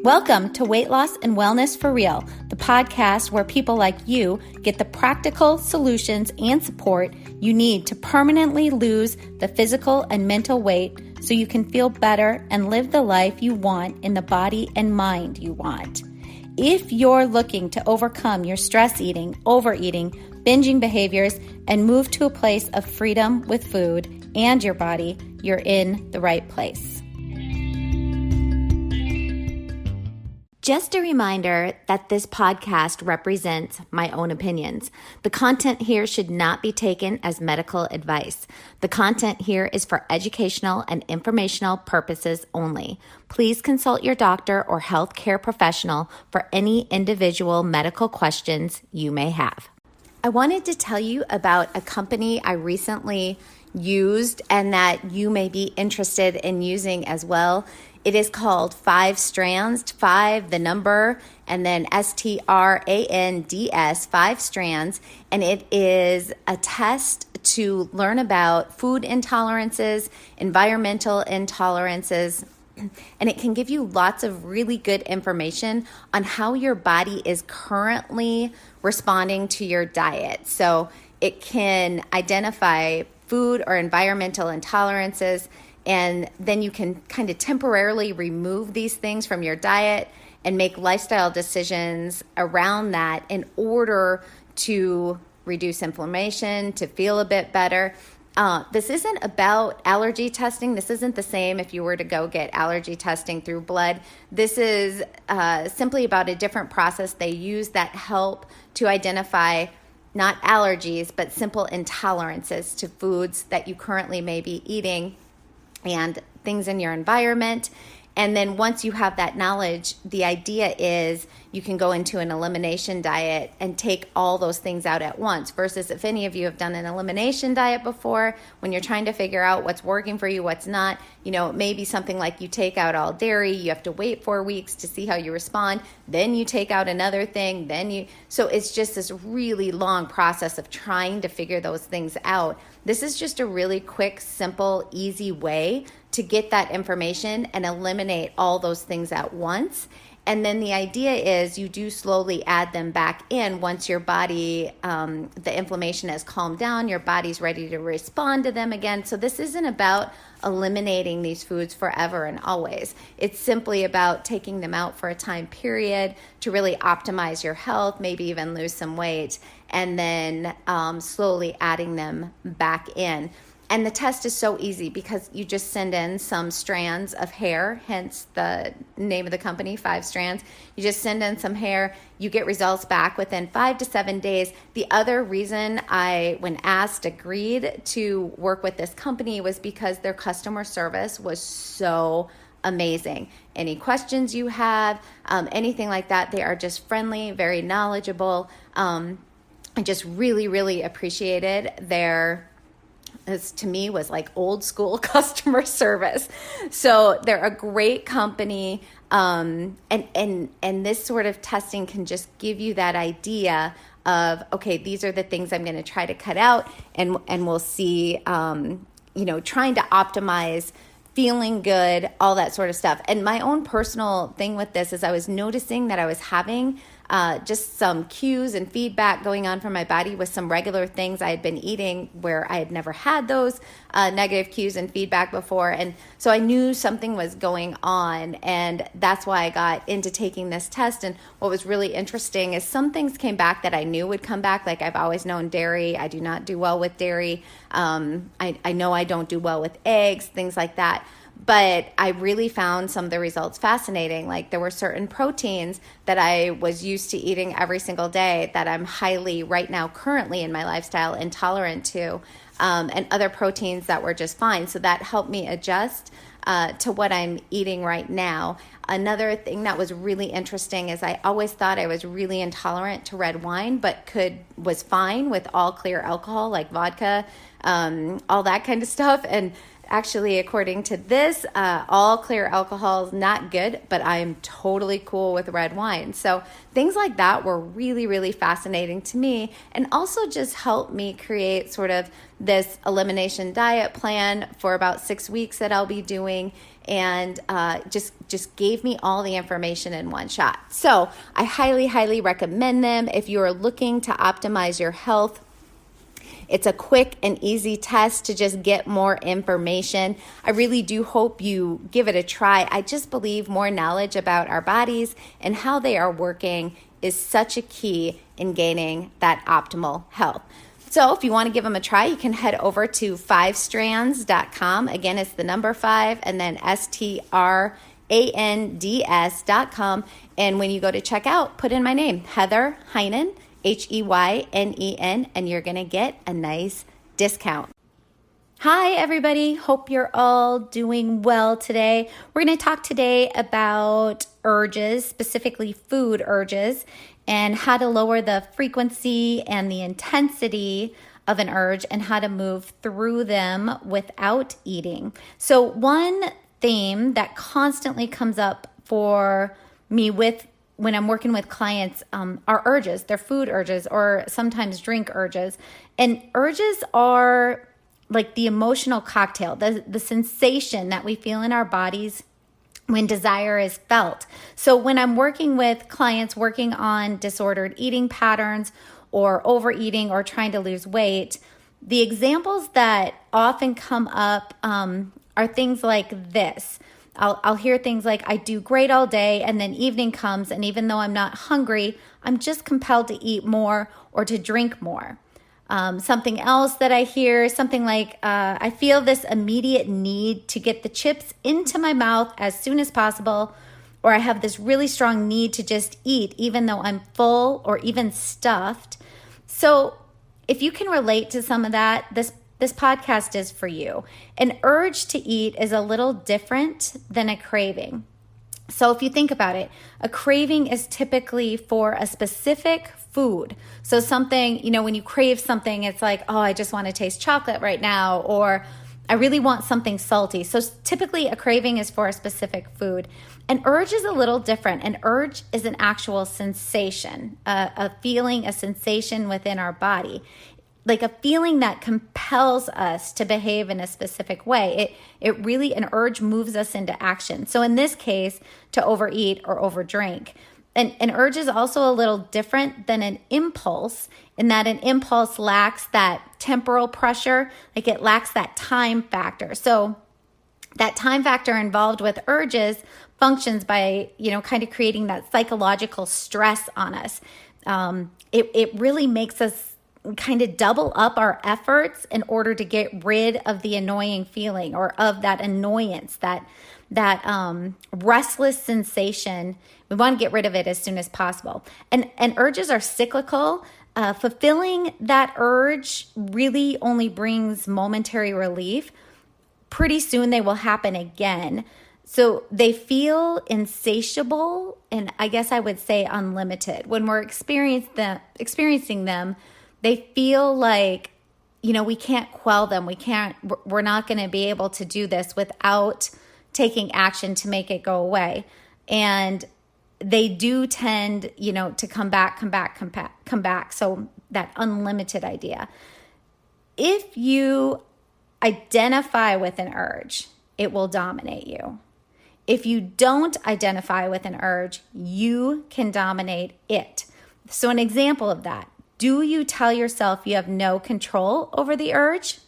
Welcome to Weight Loss and Wellness for Real, the podcast where people like you get the practical solutions and support you need to permanently lose the physical and mental weight so you can feel better and live the life you want in the body and mind you want. If you're looking to overcome your stress eating, overeating, binging behaviors, and move to a place of freedom with food and your body, you're in the right place. Just a reminder that this podcast represents my own opinions. The content here should not be taken as medical advice. The content here is for educational and informational purposes only. Please consult your doctor or healthcare professional for any individual medical questions you may have. I wanted to tell you about a company I recently used and that you may be interested in using as well. It is called 5 Strands, 5 the number, and then STRANDS, 5 Strands, and it is a test to learn about food intolerances, environmental intolerances, and it can give you lots of really good information on how your body is currently responding to your diet. So it can identify food or environmental intolerances, and then you can kind of temporarily remove these things from your diet and make lifestyle decisions around that in order to reduce inflammation, to feel a bit better. This isn't about allergy testing. This isn't the same if you were to go get allergy testing through blood. This is simply about a different process they use that help to identify not allergies, but simple intolerances to foods that you currently may be eating and things in your environment. And then once you have that knowledge, the idea is you can go into an elimination diet and take all those things out at once. Versus if any of you have done an elimination diet before, when you're trying to figure out what's working for you, what's not, it may be something like you take out all dairy, you have to wait 4 weeks to see how you respond, then you take out another thing, so it's just this really long process of trying to figure those things out. This is just a really quick, simple, easy way to get that information and eliminate all those things at once. And then the idea is you do slowly add them back in once your body, the inflammation has calmed down, your body's ready to respond to them again. So this isn't about eliminating these foods forever and always. It's simply about taking them out for a time period to really optimize your health, maybe even lose some weight, and then slowly adding them back in. And the test is so easy because you just send in some strands of hair, hence the name of the company, 5 Strands. You just send in some hair, you get results back within 5 to 7 days. The other reason I, when asked, agreed to work with this company was because their customer service was so amazing. Any questions you have, anything like that, they are just friendly, very knowledgeable. I just really, really appreciated this to me was like old school customer service. So they're a great company. And this sort of testing can just give you that idea of, okay, these are the things I'm going to try to cut out. And we'll see, trying to optimize feeling good, all that sort of stuff. And my own personal thing with this is I was noticing that I was having just some cues and feedback going on from my body with some regular things I had been eating where I had never had those negative cues and feedback before. And so I knew something was going on, and that's why I got into taking this test. And what was really interesting is some things came back that I knew would come back. Like I've always known dairy. I do not do well with dairy. I know I don't do well with eggs, things like that. But I really found some of the results fascinating. Like there were certain proteins that I was used to eating every single day that I'm highly, right now, currently in my lifestyle, intolerant to, and other proteins that were just fine. So that helped me adjust to what I'm eating right now. Another thing that was really interesting is I always thought I was really intolerant to red wine, but was fine with all clear alcohol like vodka, all that kind of stuff. And actually, according to this, all clear alcohol is not good, but I am totally cool with red wine. So things like that were really, really fascinating to me, and also just helped me create sort of this elimination diet plan for about 6 weeks that I'll be doing, and just gave me all the information in one shot. So I highly, highly recommend them if you are looking to optimize your health. It's a quick and easy test to just get more information. I really do hope you give it a try. I just believe more knowledge about our bodies and how they are working is such a key in gaining that optimal health. So if you want to give them a try, you can head over to 5strands.com. Again, it's the number 5 and then strands.com. And when you go to check out, put in my name, Heather Heinen, Heynen, and you're going to get a nice discount. Hi, everybody. Hope you're all doing well today. We're going to talk today about urges, specifically food urges, and how to lower the frequency and the intensity of an urge and how to move through them without eating. So one theme that constantly comes up for me when I'm working with clients are urges. They're food urges or sometimes drink urges. And urges are like the emotional cocktail, the sensation that we feel in our bodies when desire is felt. So when I'm working with clients working on disordered eating patterns or overeating or trying to lose weight, the examples that often come up are things like this. I'll hear things like, I do great all day, and then evening comes, and even though I'm not hungry, I'm just compelled to eat more or to drink more. Something else that I hear, something like, I feel this immediate need to get the chips into my mouth as soon as possible, or I have this really strong need to just eat, even though I'm full or even stuffed. So if you can relate to some of that, this podcast is for you. An urge to eat is a little different than a craving. So if you think about it, a craving is typically for a specific food. So something, when you crave something, it's like, oh, I just want to taste chocolate right now, or I really want something salty. So typically a craving is for a specific food. An urge is a little different. An urge is an actual sensation, a feeling, a sensation within our body, like a feeling that compels us to behave in a specific way. It really, an urge moves us into action. So in this case, to overeat or overdrink. And an urge is also a little different than an impulse, in that an impulse lacks that temporal pressure, like it lacks that time factor. So that time factor involved with urges functions by, kind of creating that psychological stress on us. It really makes us kind of double up our efforts in order to get rid of the annoying feeling or of that annoyance, that restless sensation. We want to get rid of it as soon as possible. And urges are cyclical. Fulfilling that urge really only brings momentary relief. Pretty soon they will happen again. So they feel insatiable, and I guess I would say unlimited. When we're experiencing them, they feel like, we can't quell them. We're not going to be able to do this without taking action to make it go away. And they do tend, to come back. So that unlimited idea. If you identify with an urge, it will dominate you. If you don't identify with an urge, you can dominate it. So an example of that. Do you tell yourself you have no control over the urge?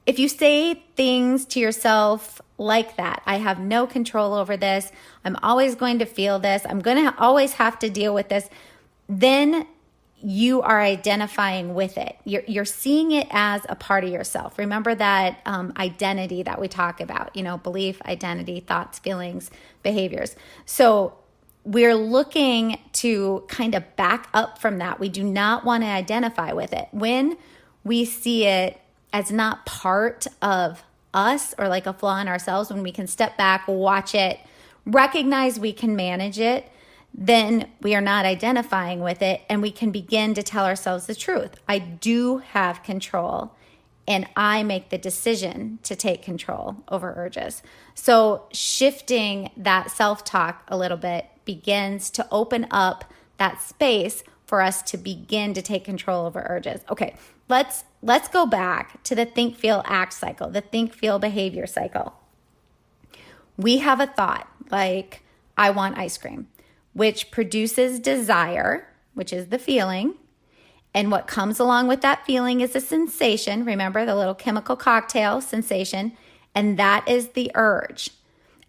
If you say things to yourself like that, I have no control over this, I'm always going to feel this, I'm going to always have to deal with this, then you are identifying with it. You're seeing it as a part of yourself. Remember that identity that we talk about, belief, identity, thoughts, feelings, behaviors. So we're looking to kind of back up from that. We do not want to identify with it. When we see it as not part of us or like a flaw in ourselves, when we can step back, watch it, recognize we can manage it, then we are not identifying with it, and we can begin to tell ourselves the truth. I do have control. and I make the decision to take control over urges. So shifting that self-talk a little bit begins to open up that space for us to begin to take control over urges. Okay, let's go back to the think, feel, act cycle, the think, feel, behavior cycle. We have a thought like, I want ice cream, which produces desire, which is the feeling. And what comes along with that feeling is a sensation. Remember the little chemical cocktail sensation, and that is the urge.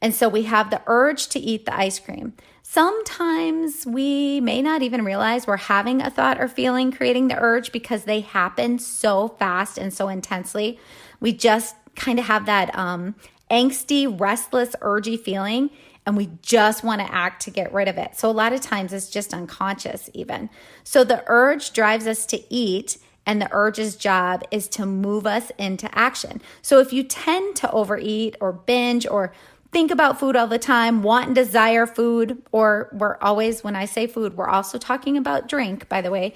And so we have the urge to eat the ice cream. Sometimes we may not even realize we're having a thought or feeling creating the urge because they happen so fast and so intensely. We just kind of have that angsty, restless, urgy feeling, and we just want to act to get rid of it. So a lot of times it's just unconscious even. So the urge drives us to eat, and the urge's job is to move us into action. So if you tend to overeat or binge or think about food all the time, want and desire food, or we're always, when I say food, we're also talking about drink, by the way.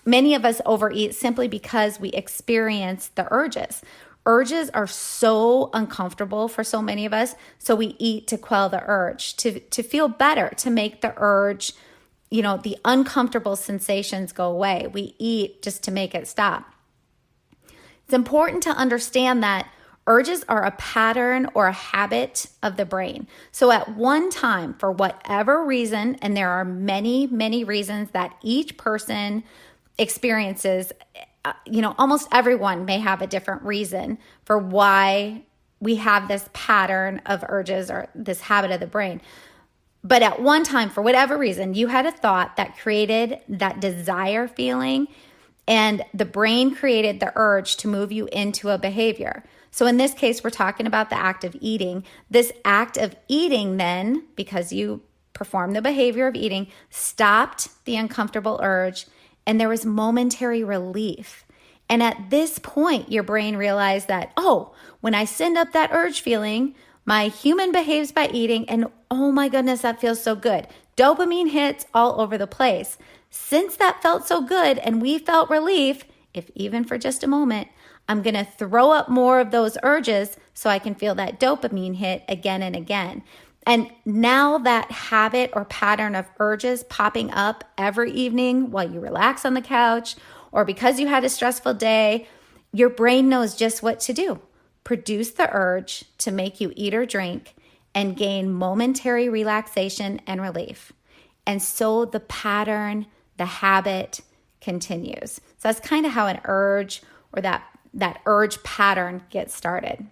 Many of us overeat simply because we experience the urges. Urges are so uncomfortable for so many of us, so we eat to quell the urge, to feel better, to make the urge, the uncomfortable sensations go away. We eat just to make it stop. It's important to understand that urges are a pattern or a habit of the brain. So at one time, for whatever reason, and there are many, many reasons that each person experiences, almost everyone may have a different reason for why we have this pattern of urges or this habit of the brain. But at one time, for whatever reason, you had a thought that created that desire feeling, and the brain created the urge to move you into a behavior. So in this case, we're talking about the act of eating. This act of eating then, because you performed the behavior of eating, stopped the uncomfortable urge, and there was momentary relief. And at this point, your brain realized that, when I send up that urge feeling, my human behaves by eating, and oh my goodness, that feels so good. Dopamine hits all over the place. Since that felt so good and we felt relief, if even for just a moment, I'm going to throw up more of those urges so I can feel that dopamine hit again and again. And now that habit or pattern of urges popping up every evening while you relax on the couch or because you had a stressful day, your brain knows just what to do. Produce the urge to make you eat or drink and gain momentary relaxation and relief. And so the pattern, the habit continues. So that's kind of how an urge or that urge pattern gets started.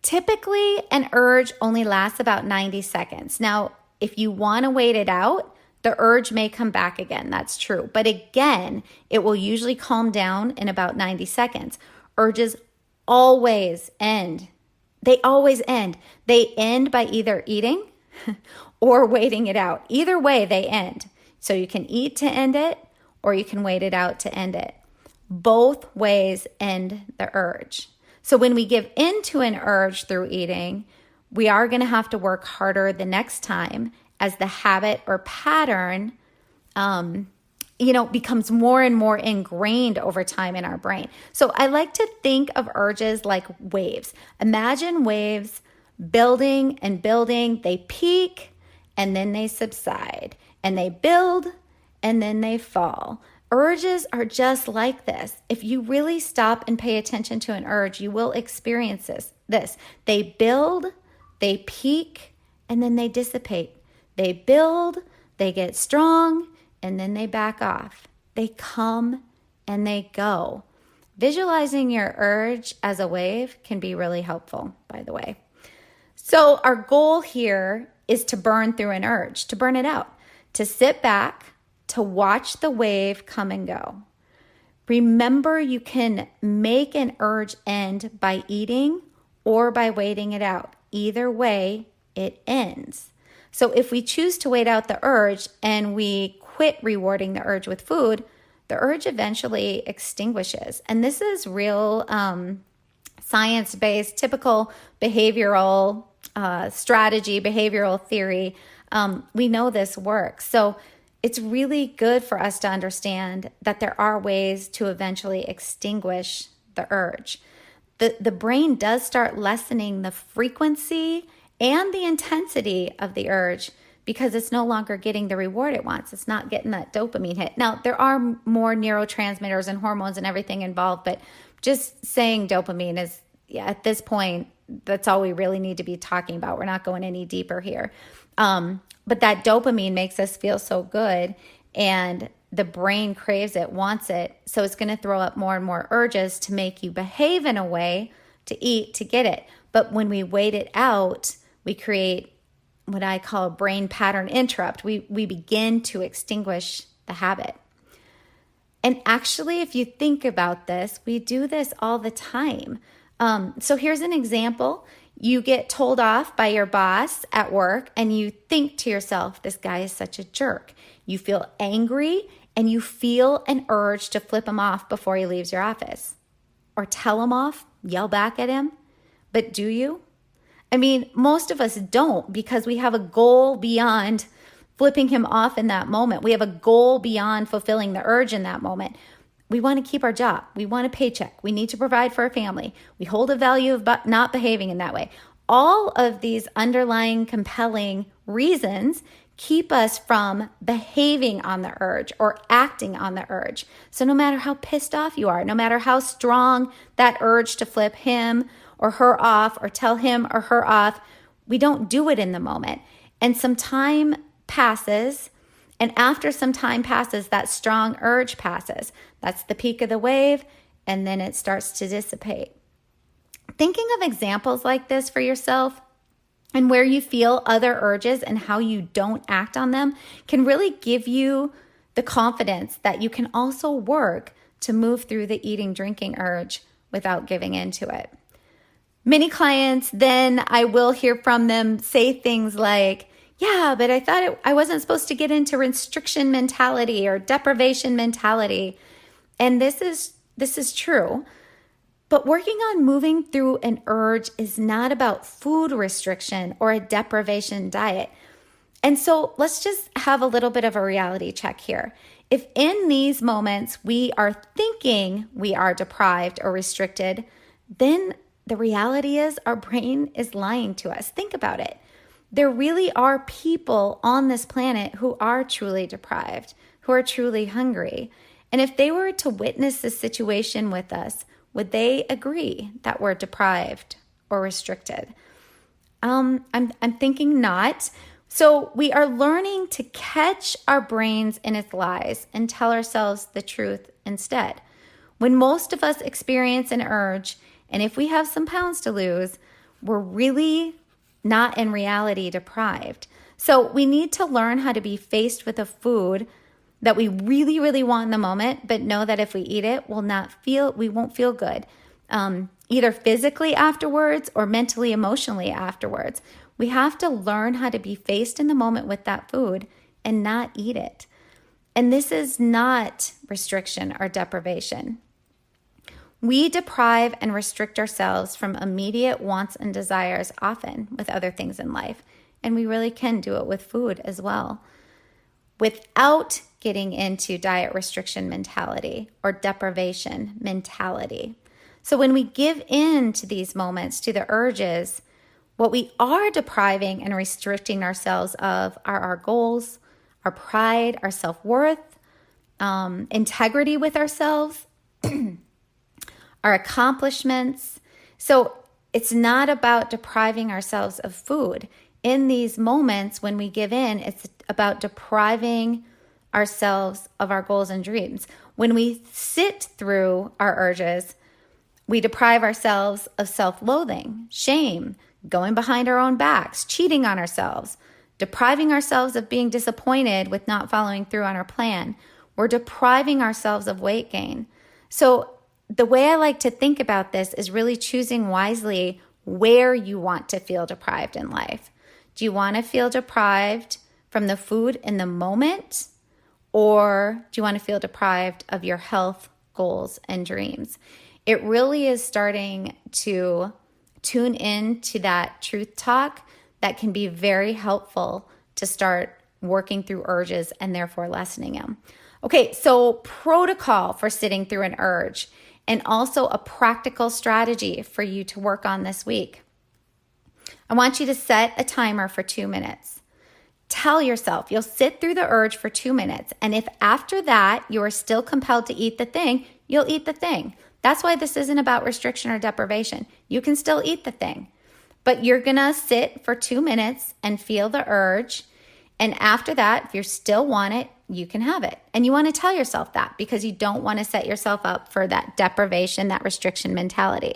Typically, an urge only lasts about 90 seconds. Now, if you want to wait it out, the urge may come back again. That's true. But again, it will usually calm down in about 90 seconds. Urges always end. They always end. They end by either eating or waiting it out. Either way, they end. So you can eat to end it, or you can wait it out to end it. Both ways end the urge. So when we give into an urge through eating, we are going to have to work harder the next time as the habit or pattern, becomes more and more ingrained over time in our brain. So I like to think of urges like waves. Imagine waves building and building. They peak and then they subside, and they build and then they fall. Urges are just like this. If you really stop and pay attention to an urge, you will experience this. They build, they peak, and then they dissipate. They build, they get strong, and then they back off. They come and they go. Visualizing your urge as a wave can be really helpful, by the way. So our goal here is to burn through an urge, to burn it out, to sit back, to watch the wave come and go. Remember, you can make an urge end by eating or by waiting it out. Either way, it ends. So if we choose to wait out the urge and we quit rewarding the urge with food, the urge eventually extinguishes. And this is real science-based, typical behavioral strategy, behavioral theory. We know this works. So it's really good for us to understand that there are ways to eventually extinguish the urge. The brain does start lessening the frequency and the intensity of the urge because it's no longer getting the reward it wants. It's not getting that dopamine hit. Now, there are more neurotransmitters and hormones and everything involved, but just saying dopamine is, at this point, that's all we really need to be talking about. We're not going any deeper here. But that dopamine makes us feel so good, and the brain craves it, wants it. So it's going to throw up more and more urges to make you behave in a way to eat, to get it. But when we wait it out, we create what I call a brain pattern interrupt. We begin to extinguish the habit. And actually, if you think about this, we do this all the time. So here's an example. You get told off by your boss at work and you think to yourself, this guy is such a jerk. You feel angry and you feel an urge to flip him off before he leaves your office. Or tell him off, yell back at him. But do you? I mean, most of us don't, because we have a goal beyond flipping him off in that moment. We have a goal beyond fulfilling the urge in that moment. We want to keep our job. We want a paycheck. We need to provide for our family. We hold a value of not behaving in that way. All of these underlying compelling reasons keep us from behaving on the urge or acting on the urge. So no matter how pissed off you are, no matter how strong that urge to flip him or her off or tell him or her off, we don't do it in the moment. And some time passes, and after some time passes, that strong urge passes. That's the peak of the wave, and then it starts to dissipate. Thinking of examples like this for yourself and where you feel other urges and how you don't act on them can really give you the confidence that you can also work to move through the eating, drinking urge without giving into it. Many clients, then I will hear from them say things like, yeah, but I thought I wasn't supposed to get into restriction mentality or deprivation mentality. And this is true. But working on moving through an urge is not about food restriction or a deprivation diet. And so let's just have a little bit of a reality check here. If in these moments we are thinking we are deprived or restricted, then the reality is our brain is lying to us. Think about it. There really are people on this planet who are truly deprived, who are truly hungry. And if they were to witness this situation with us, would they agree that we're deprived or restricted? I'm thinking not. So we are learning to catch our brains in its lies and tell ourselves the truth instead. When most of us experience an urge, and if we have some pounds to lose, we're really not in reality deprived. So we need to learn how to be faced with a food that we really, really want in the moment, but know that if we eat it, we won't feel good, either physically afterwards or mentally, emotionally afterwards. We have to learn how to be faced in the moment with that food and not eat it. And this is not restriction or deprivation. We deprive and restrict ourselves from immediate wants and desires often with other things in life. And we really can do it with food as well, without getting into diet restriction mentality or deprivation mentality. So when we give in to these moments, to the urges, what we are depriving and restricting ourselves of are our goals, our pride, our self-worth, integrity with ourselves, our accomplishments. So it's not about depriving ourselves of food. In these moments when we give in, it's about depriving ourselves of our goals and dreams. When we sit through our urges, we deprive ourselves of self-loathing, shame, going behind our own backs, cheating on ourselves, depriving ourselves of being disappointed with not following through on our plan. We're depriving ourselves of weight gain. So the way I like to think about this is really choosing wisely where you want to feel deprived in life. Do you want to feel deprived from the food in the moment? Or do you want to feel deprived of your health, goals, and dreams? It really is starting to tune in to that truth talk that can be very helpful to start working through urges and therefore lessening them. Okay, so protocol for sitting through an urge, and also a practical strategy for you to work on this week. I want you to set a timer for 2 minutes. Tell yourself you'll sit through the urge for 2 minutes, and if after that you are still compelled to eat the thing, you'll eat the thing. That's why this isn't about restriction or deprivation. You can still eat the thing, but you're gonna sit for 2 minutes and feel the urge, and after that, if you still want it, you can have it. And you want to tell yourself that because you don't want to set yourself up for that deprivation, that restriction mentality.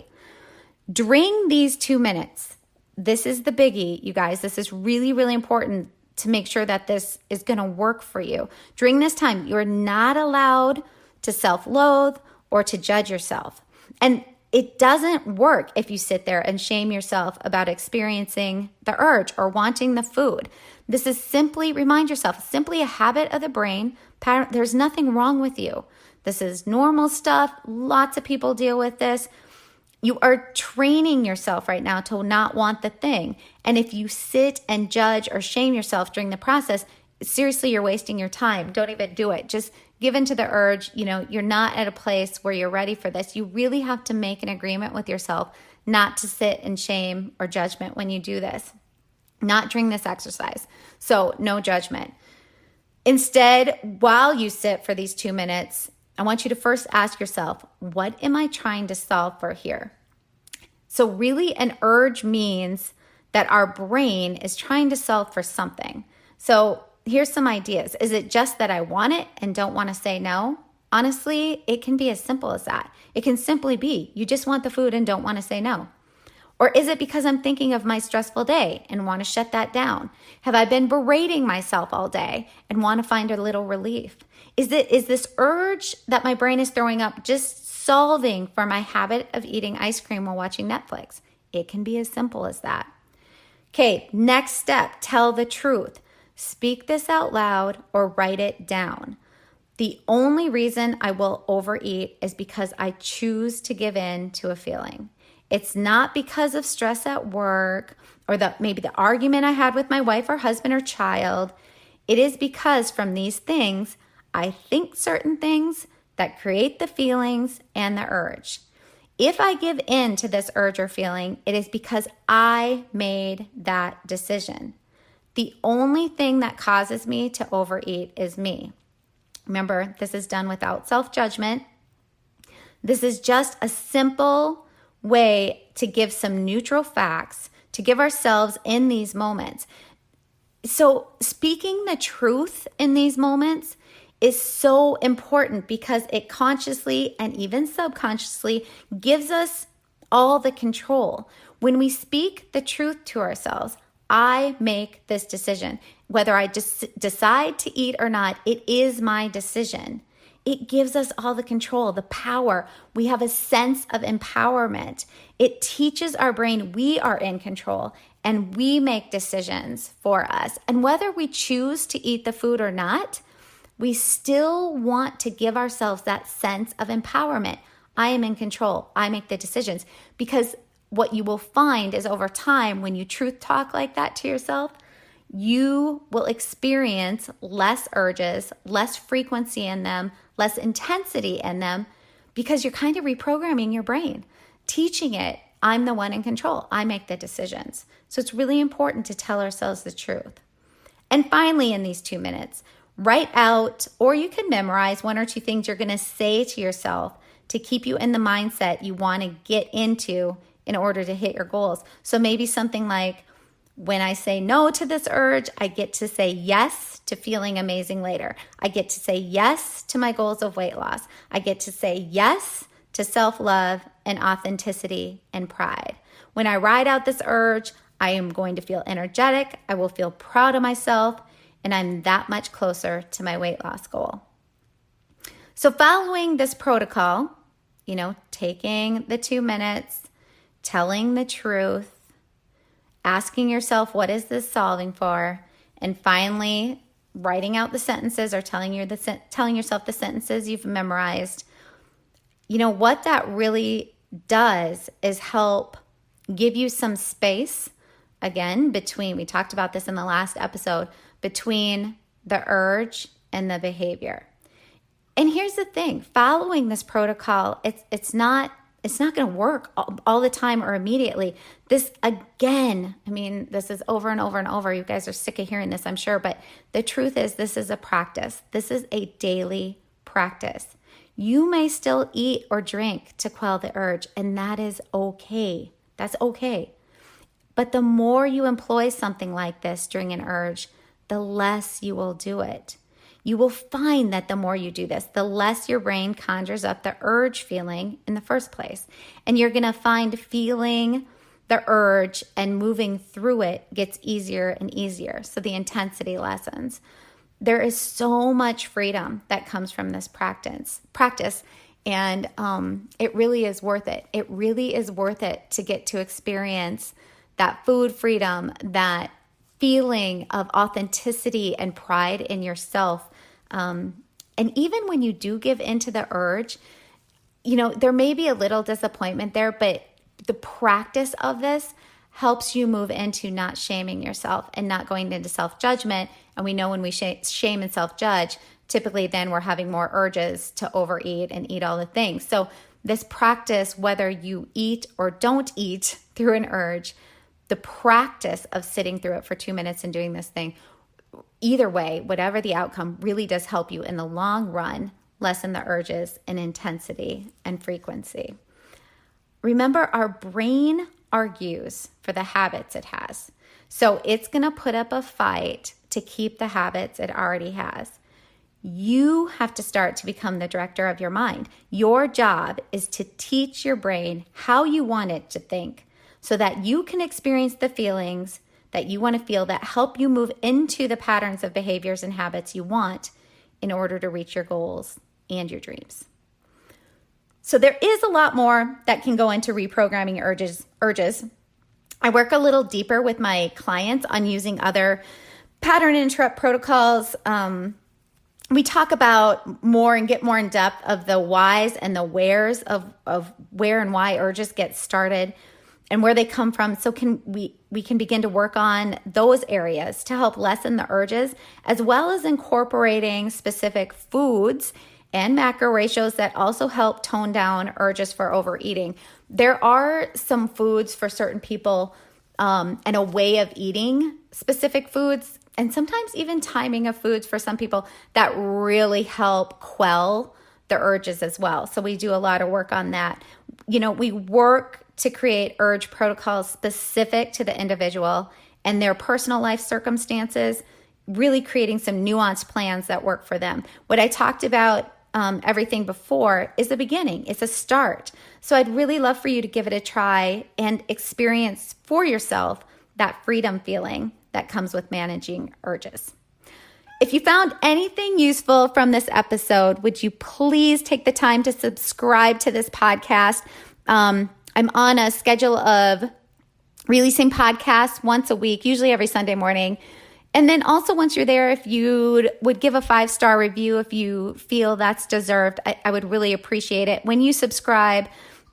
During these 2 minutes, this is the biggie, you guys. This is really, really important to make sure that this is going to work for you. During this time, you're not allowed to self-loathe or to judge yourself. And it doesn't work if you sit there and shame yourself about experiencing the urge or wanting the food. This is simply, remind yourself, simply a habit of the brain pattern. There's nothing wrong with you. This is normal stuff. Lots of people deal with this. You are training yourself right now to not want the thing. And if you sit and judge or shame yourself during the process, seriously, you're wasting your time. Don't even do it. Just give in to the urge. You're not at a place where you're ready for this. You really have to make an agreement with yourself not to sit in shame or judgment when you do this. Not during this exercise. So no judgment. Instead, while you sit for these 2 minutes, I want you to first ask yourself, what am I trying to solve for here? So really an urge means that our brain is trying to solve for something. So here's some ideas. Is it just that I want it and don't want to say no? Honestly, it can be as simple as that. It can simply be you just want the food and don't want to say no. Or is it because I'm thinking of my stressful day and want to shut that down? Have I been berating myself all day and want to find a little relief? Is this urge that my brain is throwing up just solving for my habit of eating ice cream while watching Netflix? It can be as simple as that. Okay, next step, tell the truth. Speak this out loud or write it down. The only reason I will overeat is because I choose to give in to a feeling. It's not because of stress at work or maybe the argument I had with my wife or husband or child. It is because from these things, I think certain things that create the feelings and the urge. If I give in to this urge or feeling, it is because I made that decision. The only thing that causes me to overeat is me. Remember, this is done without self-judgment. This is just a simple way to give some neutral facts, to give ourselves in these moments. So speaking the truth in these moments is so important because it consciously and even subconsciously gives us all the control. When we speak the truth to ourselves, I make this decision. Whether I just decide to eat or not, it is my decision. It gives us all the control, the power. We have a sense of empowerment. It teaches our brain we are in control and we make decisions for us. And whether we choose to eat the food or not, we still want to give ourselves that sense of empowerment. I am in control. I make the decisions. Because what you will find is over time, when you truth talk like that to yourself, you will experience less urges, less frequency in them, less intensity in them, because you're kind of reprogramming your brain, teaching it, I'm the one in control. I make the decisions. So it's really important to tell ourselves the truth. And finally, in these 2 minutes, write out, or you can memorize 1 or 2 things you're going to say to yourself to keep you in the mindset you want to get into in order to hit your goals. So maybe something like, when I say no to this urge, I get to say yes to feeling amazing later. I get to say yes to my goals of weight loss. I get to say yes to self-love and authenticity and pride. When I ride out this urge, I am going to feel energetic. I will feel proud of myself, and I'm that much closer to my weight loss goal. So following this protocol, taking the 2 minutes, telling the truth, asking yourself, what is this solving for? And finally, writing out the sentences or telling yourself the sentences you've memorized. What that really does is help give you some space, again, between, we talked about this in the last episode, between the urge and the behavior. And here's the thing, following this protocol, it's not going to work all the time or immediately. This again, this is over and over and over. You guys are sick of hearing this, I'm sure, but the truth is this is a practice. This is a daily practice. You may still eat or drink to quell the urge, and that is okay. That's okay. But the more you employ something like this during an urge, the less you will do it. You will find that the more you do this, the less your brain conjures up the urge feeling in the first place. And you're going to find feeling the urge and moving through it gets easier and easier. So the intensity lessens. There is so much freedom that comes from this practice. And it really is worth it. It really is worth it to get to experience that food freedom, that feeling of authenticity and pride in yourself. And even when you do give into the urge, there may be a little disappointment there, but the practice of this helps you move into not shaming yourself and not going into self-judgment. And we know when we shame and self-judge, typically then we're having more urges to overeat and eat all the things. So this practice, whether you eat or don't eat through an urge, the practice of sitting through it for 2 minutes and doing this thing, either way, whatever the outcome, really does help you in the long run lessen the urges in intensity and frequency. Remember, our brain argues for the habits it has. So it's going to put up a fight to keep the habits it already has. You have to start to become the director of your mind. Your job is to teach your brain how you want it to think so that you can experience the feelings that you want to feel that help you move into the patterns of behaviors and habits you want in order to reach your goals and your dreams. So there is a lot more that can go into reprogramming urges. I work a little deeper with my clients on using other pattern interrupt protocols. We talk about more and get more in depth of the whys and the wheres of where and why urges get started and where they come from. So we can begin to work on those areas to help lessen the urges, as well as incorporating specific foods and macro ratios that also help tone down urges for overeating. There are some foods for certain people and a way of eating specific foods, and sometimes even timing of foods for some people that really help quell the urges as well. So we do a lot of work on that. We work to create urge protocols specific to the individual and their personal life circumstances, really creating some nuanced plans that work for them. What I talked about everything before is the beginning. It's a start. So I'd really love for you to give it a try and experience for yourself that freedom feeling that comes with managing urges. If you found anything useful from this episode, would you please take the time to subscribe to this podcast? I'm on a schedule of releasing podcasts once a week, usually every Sunday morning. And then also once you're there, if you would give a 5-star review, if you feel that's deserved, I would really appreciate it. When you subscribe,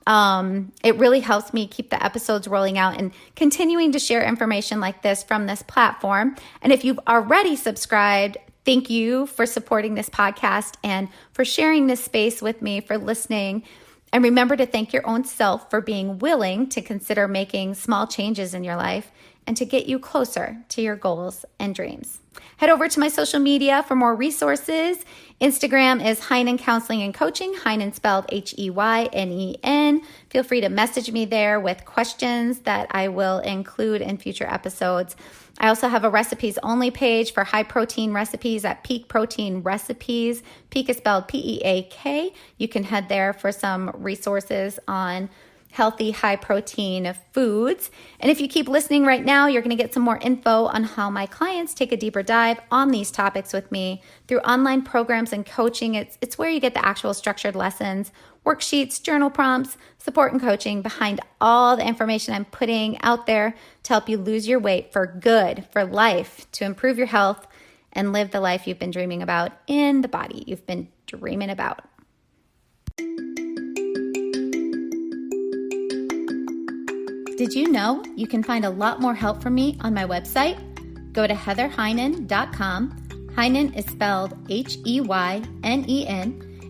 it really helps me keep the episodes rolling out and continuing to share information like this from this platform. And if you've already subscribed, thank you for supporting this podcast and for sharing this space with me, for listening. And remember to thank your own self for being willing to consider making small changes in your life and to get you closer to your goals and dreams. Head over to my social media for more resources. Instagram is Heinen Counseling and Coaching, Heinen spelled Heynen. Feel free to message me there with questions that I will include in future episodes. I also have a recipes only page for high protein recipes at Peak Protein Recipes. Peak is spelled Peak. You can head there for some resources on healthy, high protein foods. And if you keep listening right now, you're going to get some more info on how my clients take a deeper dive on these topics with me through online programs and coaching. It's where you get the actual structured lessons, worksheets, journal prompts, support and coaching behind all the information I'm putting out there to help you lose your weight for good, for life, to improve your health and live the life you've been dreaming about in the body you've been dreaming about. Did you know you can find a lot more help from me on my website? go to heatherheynen.com. Heynen is spelled Heynen,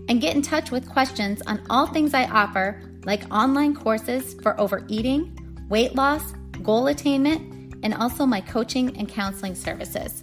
and get in touch with questions on all things I offer, like online courses for overeating, weight loss, goal attainment, and also my coaching and counseling services.